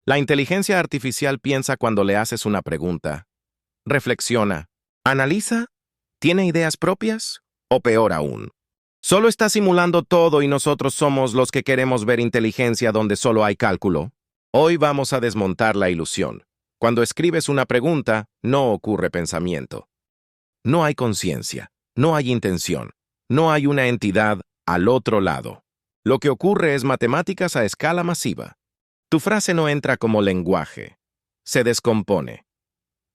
La inteligencia artificial piensa cuando le haces una pregunta, reflexiona, analiza, tiene ideas propias o peor aún. Solo está simulando todo y nosotros somos los que queremos ver inteligencia donde solo hay cálculo. Hoy vamos a desmontar la ilusión. Cuando escribes una pregunta, no ocurre pensamiento. No hay conciencia, no hay intención, no hay una entidad al otro lado. Lo que ocurre es matemáticas a escala masiva. Tu frase no entra como lenguaje, se descompone.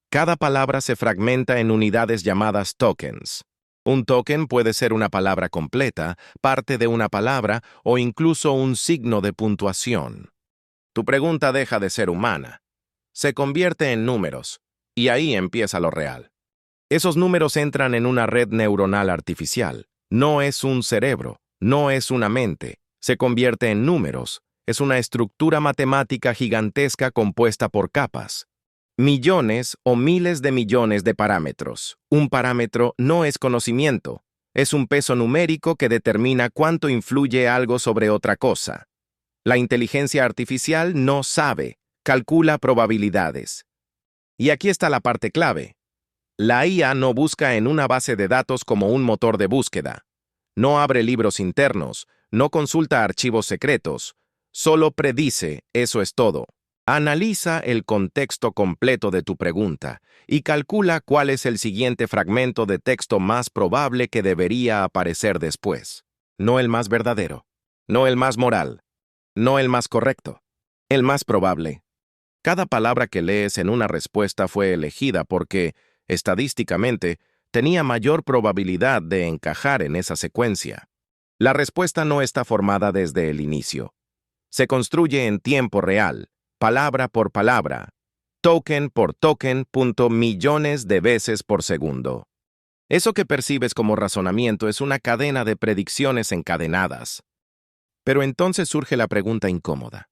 Cada palabra se fragmenta en unidades llamadas tokens. Un token puede ser una palabra completa, parte de una palabra o incluso un signo de puntuación. Tu pregunta deja de ser humana. Se convierte en números, y ahí empieza lo real. Esos números entran en una red neuronal artificial. No es un cerebro, no es una mente. Se convierte en números. Es una estructura matemática gigantesca compuesta por capas. Millones o miles de millones de parámetros. Un parámetro no es conocimiento. Es un peso numérico que determina cuánto influye algo sobre otra cosa. La inteligencia artificial no sabe, calcula probabilidades. Y aquí está la parte clave. La IA no busca en una base de datos como un motor de búsqueda. No abre libros internos, no consulta archivos secretos. Solo predice, eso es todo. Analiza el contexto completo de tu pregunta y calcula cuál es el siguiente fragmento de texto más probable que debería aparecer después. No el más verdadero, no el más moral, no el más correcto, el más probable. Cada palabra que lees en una respuesta fue elegida porque, estadísticamente, tenía mayor probabilidad de encajar en esa secuencia. La respuesta no está formada desde el inicio. Se construye en tiempo real, palabra por palabra, token por token, millones de veces por segundo. Eso que percibes como razonamiento es una cadena de predicciones encadenadas. Pero entonces surge la pregunta incómoda.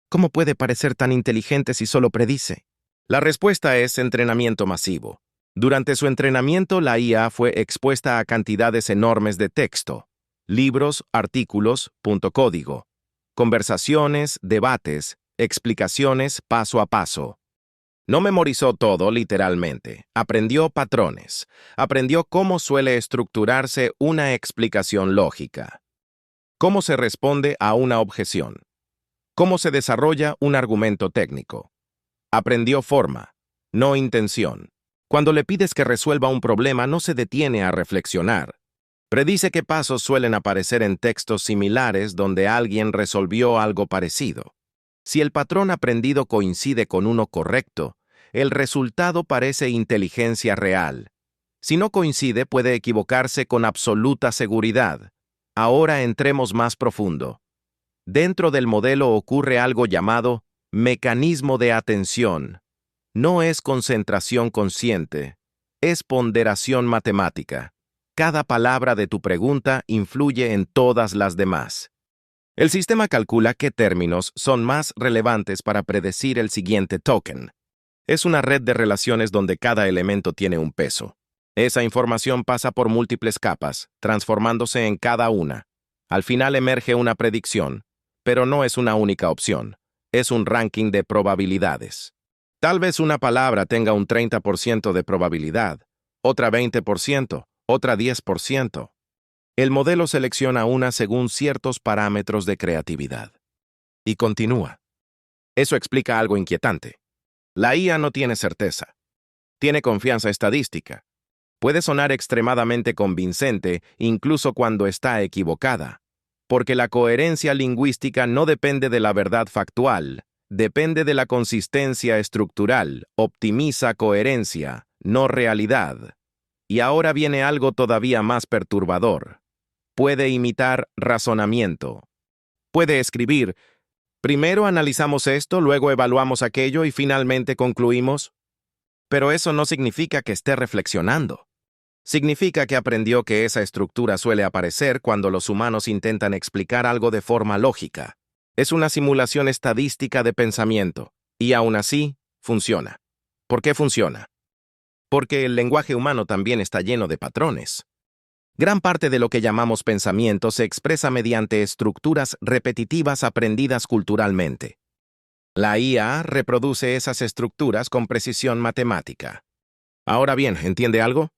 ¿Cómo puede parecer tan inteligente si solo predice? La respuesta es entrenamiento masivo. Durante su entrenamiento, la IA fue expuesta a cantidades enormes de texto, libros, artículos, código, conversaciones, debates, explicaciones paso a paso. No memorizó todo literalmente, aprendió patrones, aprendió cómo suele estructurarse una explicación lógica, cómo se responde a una objeción, cómo se desarrolla un argumento técnico. Aprendió forma, no intención. Cuando le pides que resuelva un problema, no se detiene a reflexionar. Predice qué pasos suelen aparecer en textos similares donde alguien resolvió algo parecido. Si el patrón aprendido coincide con uno correcto, el resultado parece inteligencia real. Si no coincide, puede equivocarse con absoluta seguridad. Ahora entremos más profundo. Dentro del modelo ocurre algo llamado mecanismo de atención. No es concentración consciente, es ponderación matemática. Cada palabra de tu pregunta influye en todas las demás. El sistema calcula qué términos son más relevantes para predecir el siguiente token. Es una red de relaciones donde cada elemento tiene un peso. Esa información pasa por múltiples capas, transformándose en cada una. Al final emerge una predicción, pero no es una única opción. Es un ranking de probabilidades. Tal vez una palabra tenga un 30% de probabilidad, otra 20%, otra 10%. El modelo selecciona una según ciertos parámetros de creatividad. Y continúa. Eso explica algo inquietante. La IA no tiene certeza. Tiene confianza estadística. Puede sonar extremadamente convincente incluso cuando está equivocada, porque la coherencia lingüística no depende de la verdad factual, depende de la consistencia estructural, optimiza coherencia, no realidad. Y ahora viene algo todavía más perturbador. Puede imitar razonamiento. Puede escribir, primero analizamos esto, luego evaluamos aquello y finalmente concluimos. Pero eso no significa que esté reflexionando. Significa que aprendió que esa estructura suele aparecer cuando los humanos intentan explicar algo de forma lógica. Es una simulación estadística de pensamiento, y aún así, funciona. ¿Por qué funciona? Porque el lenguaje humano también está lleno de patrones. Gran parte de lo que llamamos pensamiento se expresa mediante estructuras repetitivas aprendidas culturalmente. La IA reproduce esas estructuras con precisión matemática. Ahora bien, ¿entiende algo?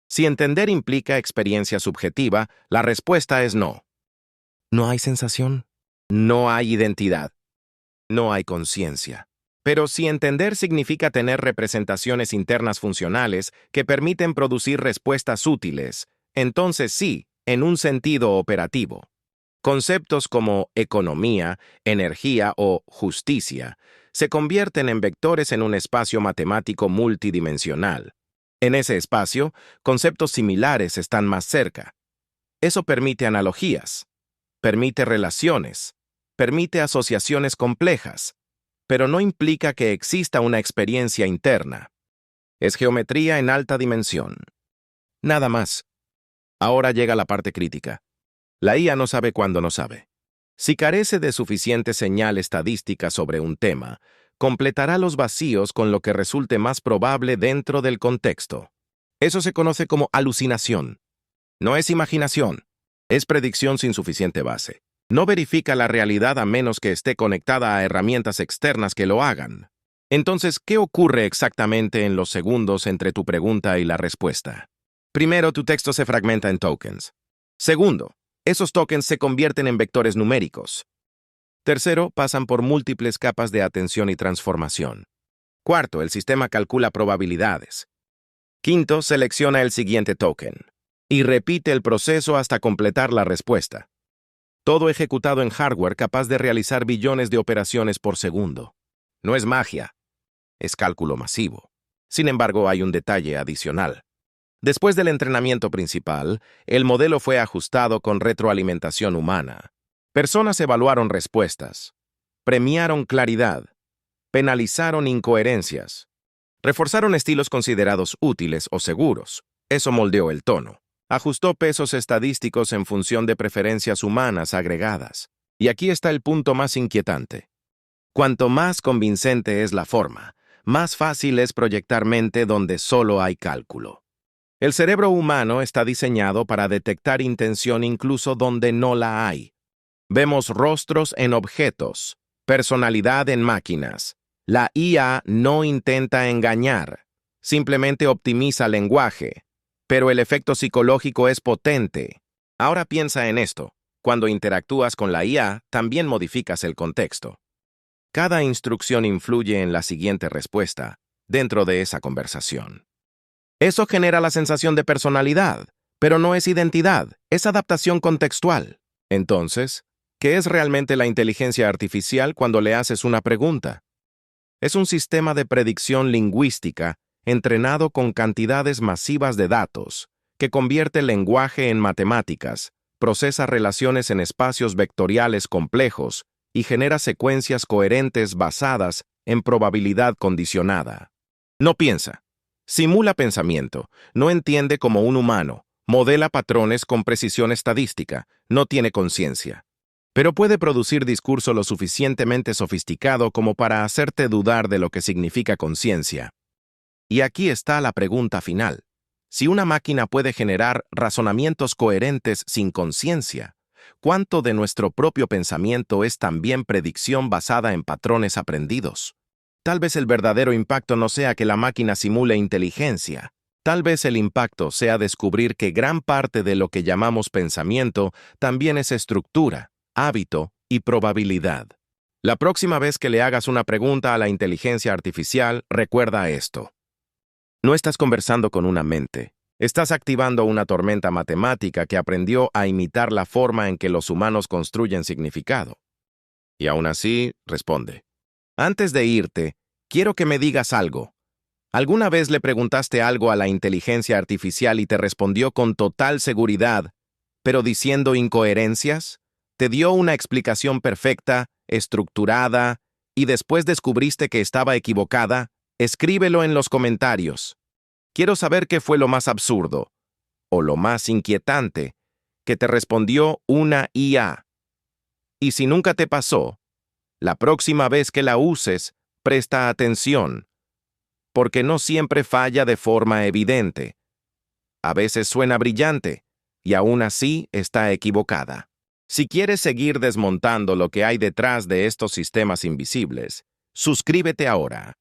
Si entender implica experiencia subjetiva, la respuesta es no. No hay sensación, no hay identidad, no hay conciencia. Pero si entender significa tener representaciones internas funcionales que permiten producir respuestas útiles, entonces sí, en un sentido operativo. Conceptos como economía, energía o justicia se convierten en vectores en un espacio matemático multidimensional. En ese espacio, conceptos similares están más cerca. Eso permite analogías, permite relaciones, permite asociaciones complejas, pero no implica que exista una experiencia interna. Es geometría en alta dimensión. Nada más. Ahora llega la parte crítica. La IA no sabe cuándo no sabe. Si carece de suficiente señal estadística sobre un tema, completará los vacíos con lo que resulte más probable dentro del contexto. Eso se conoce como alucinación. No es imaginación, es predicción sin suficiente base. No verifica la realidad a menos que esté conectada a herramientas externas que lo hagan. Entonces, ¿qué ocurre exactamente en los segundos entre tu pregunta y la respuesta? Primero, tu texto se fragmenta en tokens. Segundo, esos tokens se convierten en vectores numéricos. Tercero, pasan por múltiples capas de atención y transformación. Cuarto, el sistema calcula probabilidades. Quinto, selecciona el siguiente token y repite el proceso hasta completar la respuesta. Todo ejecutado en hardware capaz de realizar billones de operaciones por segundo. No es magia, es cálculo masivo. Sin embargo, hay un detalle adicional. Después del entrenamiento principal, el modelo fue ajustado con retroalimentación humana. Personas evaluaron respuestas, premiaron claridad, penalizaron incoherencias, reforzaron estilos considerados útiles o seguros. Eso moldeó el tono. Ajustó pesos estadísticos en función de preferencias humanas agregadas. Y aquí está el punto más inquietante. Cuanto más convincente es la forma, más fácil es proyectar mente donde solo hay cálculo. El cerebro humano está diseñado para detectar intención incluso donde no la hay. Vemos rostros en objetos, personalidad en máquinas. La IA no intenta engañar, simplemente optimiza lenguaje. Pero el efecto psicológico es potente. Ahora piensa en esto. Cuando interactúas con la IA, también modificas el contexto. Cada instrucción influye en la siguiente respuesta, dentro de esa conversación. Eso genera la sensación de personalidad, pero no es identidad, es adaptación contextual. Entonces, ¿qué es realmente la inteligencia artificial cuando le haces una pregunta? Es un sistema de predicción lingüística entrenado con cantidades masivas de datos, que convierte el lenguaje en matemáticas, procesa relaciones en espacios vectoriales complejos y genera secuencias coherentes basadas en probabilidad condicionada. No piensa, simula pensamiento, no entiende como un humano, modela patrones con precisión estadística, no tiene conciencia. Pero puede producir discurso lo suficientemente sofisticado como para hacerte dudar de lo que significa conciencia. Y aquí está la pregunta final. Si una máquina puede generar razonamientos coherentes sin conciencia, ¿cuánto de nuestro propio pensamiento es también predicción basada en patrones aprendidos? Tal vez el verdadero impacto no sea que la máquina simule inteligencia. Tal vez el impacto sea descubrir que gran parte de lo que llamamos pensamiento también es estructura, hábito y probabilidad. La próxima vez que le hagas una pregunta a la inteligencia artificial, recuerda esto. No estás conversando con una mente. Estás activando una tormenta matemática que aprendió a imitar la forma en que los humanos construyen significado. Y aún así, responde. Antes de irte, quiero que me digas algo. ¿Alguna vez le preguntaste algo a la inteligencia artificial y te respondió con total seguridad, pero diciendo incoherencias? ¿Te dio una explicación perfecta, estructurada, y después descubriste que estaba equivocada? Escríbelo en los comentarios. Quiero saber qué fue lo más absurdo, o lo más inquietante, que te respondió una IA. Y si nunca te pasó, la próxima vez que la uses, presta atención, porque no siempre falla de forma evidente. A veces suena brillante, y aún así está equivocada. Si quieres seguir desmontando lo que hay detrás de estos sistemas invisibles, Suscríbete ahora.